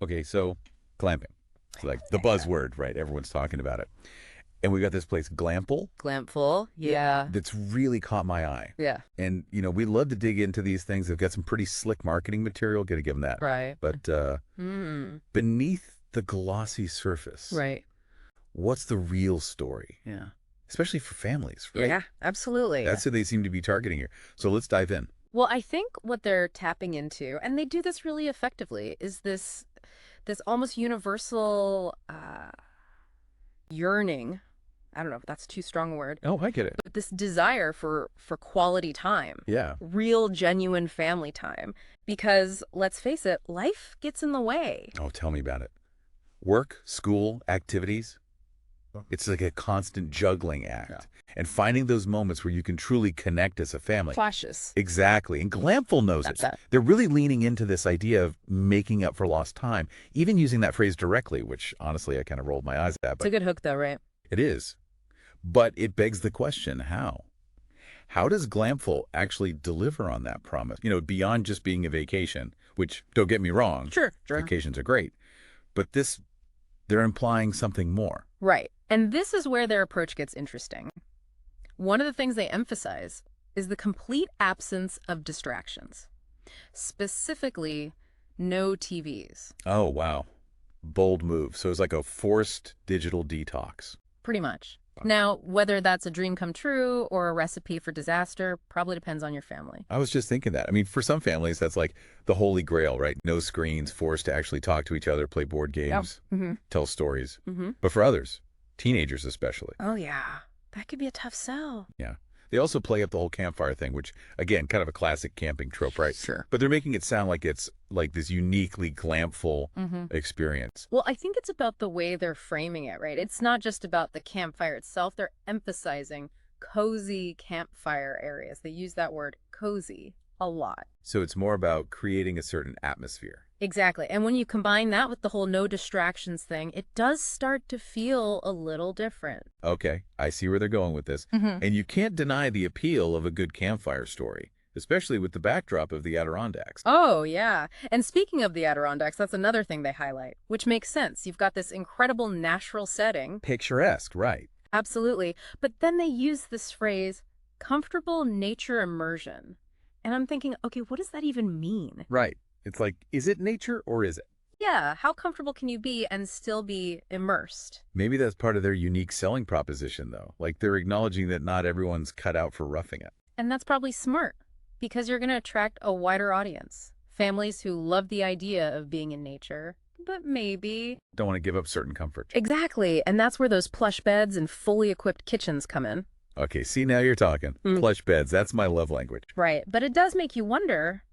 Okay, so glamping. It's like the buzzword, right? Everyone's talking about it. And we got this place, Glampful, Glampful. Yeah. that's really caught my eye. Yeah. And, we love to dig into these things. They've got some pretty slick marketing material, got to give them that. Right. But beneath the glossy surface, Right. what's the real story? Yeah. Especially for families, right? Yeah, absolutely. That's who they seem to be targeting here. So let's dive in. Well, I think what they're tapping into, and they do this really effectively, is this almost universal yearning. I don't know if that's too strong a word, Oh, I get it. but this desire for quality time, Yeah. real, genuine family time. Because let's face it, life gets in the way. Oh, tell me about it. Work, school, activities. It's like a constant juggling act. Yeah. And finding those moments where you can truly connect as a family. Clashes. Exactly. And Glampful knows That's it. that. They're really leaning into this idea of making up for lost time, even using that phrase directly, which honestly I kind of rolled my eyes at. It's a But good hook, though, right? it is. But it begs the question, how? How does Glampful actually deliver on that promise? Beyond just being a vacation, which, don't get me wrong, Sure. vacations are great. But they're implying something more. Right. And this is where their approach gets interesting. One of the things they emphasize is the complete absence of distractions, specifically no TVs, Oh, wow. Bold move. So it's like a forced digital detox. pretty much. Now, whether that's a dream come true or a recipe for disaster probably depends on your family. I was just thinking that. I mean, for some families, that's like the holy grail, right? No screens, forced to actually talk to each other, play board games, tell stories. But for others, teenagers especially, Oh, yeah. That could be a tough sell. yeah. They also play up the whole campfire thing, which, again, kind of a classic camping trope, right? Sure. But they're making it sound like it's like this uniquely glampful experience. Well, I think it's about the way they're framing it, right? It's not just about the campfire itself. They're emphasizing cozy campfire areas. They use that word cozy a lot. So it's more about creating a certain atmosphere. Exactly. And when you combine that with the whole no distractions thing, it does start to feel a little different. Okay, I see where they're going with this. And you can't deny the appeal of a good campfire story, especially with the backdrop of the Adirondacks. Oh, yeah. And speaking of the Adirondacks, that's another thing they highlight, which makes sense. You've got this incredible natural setting. Picturesque, right? Absolutely. But then they use this phrase, comfortable nature immersion. And I'm thinking, okay, what does that even mean? Right. It's like, is it nature or is it? Yeah, how comfortable can you be and still be immersed? Maybe that's part of their unique selling proposition, though. Like they're acknowledging that not everyone's cut out for roughing it. And that's probably smart because you're going to attract a wider audience. Families who love the idea of being in nature, but maybe... Don't want to give up certain comfort. Exactly. And that's where those plush beds and fully equipped kitchens come in. Okay, see, now you're talking. Plush beds, that's my love language. Right. But it does make you wonder,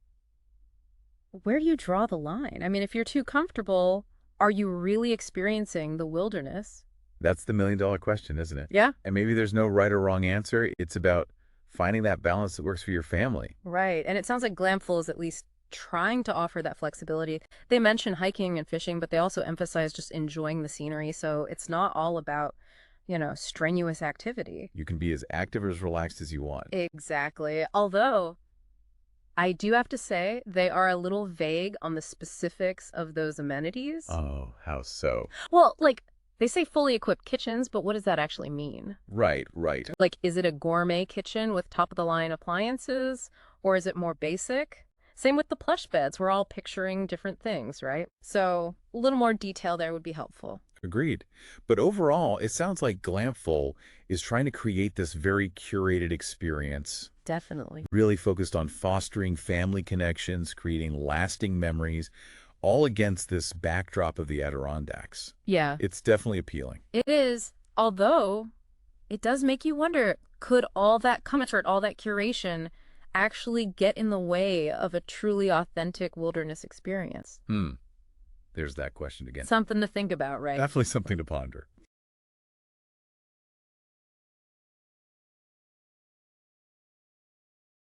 where do you draw the line? I mean, if you're too comfortable, are you really experiencing the wilderness? That's the million-dollar question, isn't it? Yeah. And maybe there's no right or wrong answer. It's about finding that balance that works for your family. Right. And it sounds like Glampful is at least trying to offer that flexibility. They mention hiking and fishing, but they also emphasize just enjoying the scenery. So it's not all about, strenuous activity. You can be as active or as relaxed as you want. Exactly. Although I do have to say they are a little vague on the specifics of those amenities. Oh, how so? Well, like they say fully equipped kitchens, but what does that actually mean? Right, right. Like, is it a gourmet kitchen with top of the line appliances, or is it more basic? Same with the plush beds. We're all picturing different things, right? So a little more detail there would be helpful. Agreed. But overall, it sounds like Glampful is trying to create this very curated experience, Definitely. really focused on fostering family connections, creating lasting memories, all against this backdrop of the Adirondacks. Yeah, It's definitely appealing. it is. Although it does make you wonder, could all that comfort, all that curation actually get in the way of a truly authentic wilderness experience? There's that question again. Something to think about, right? Definitely something to ponder.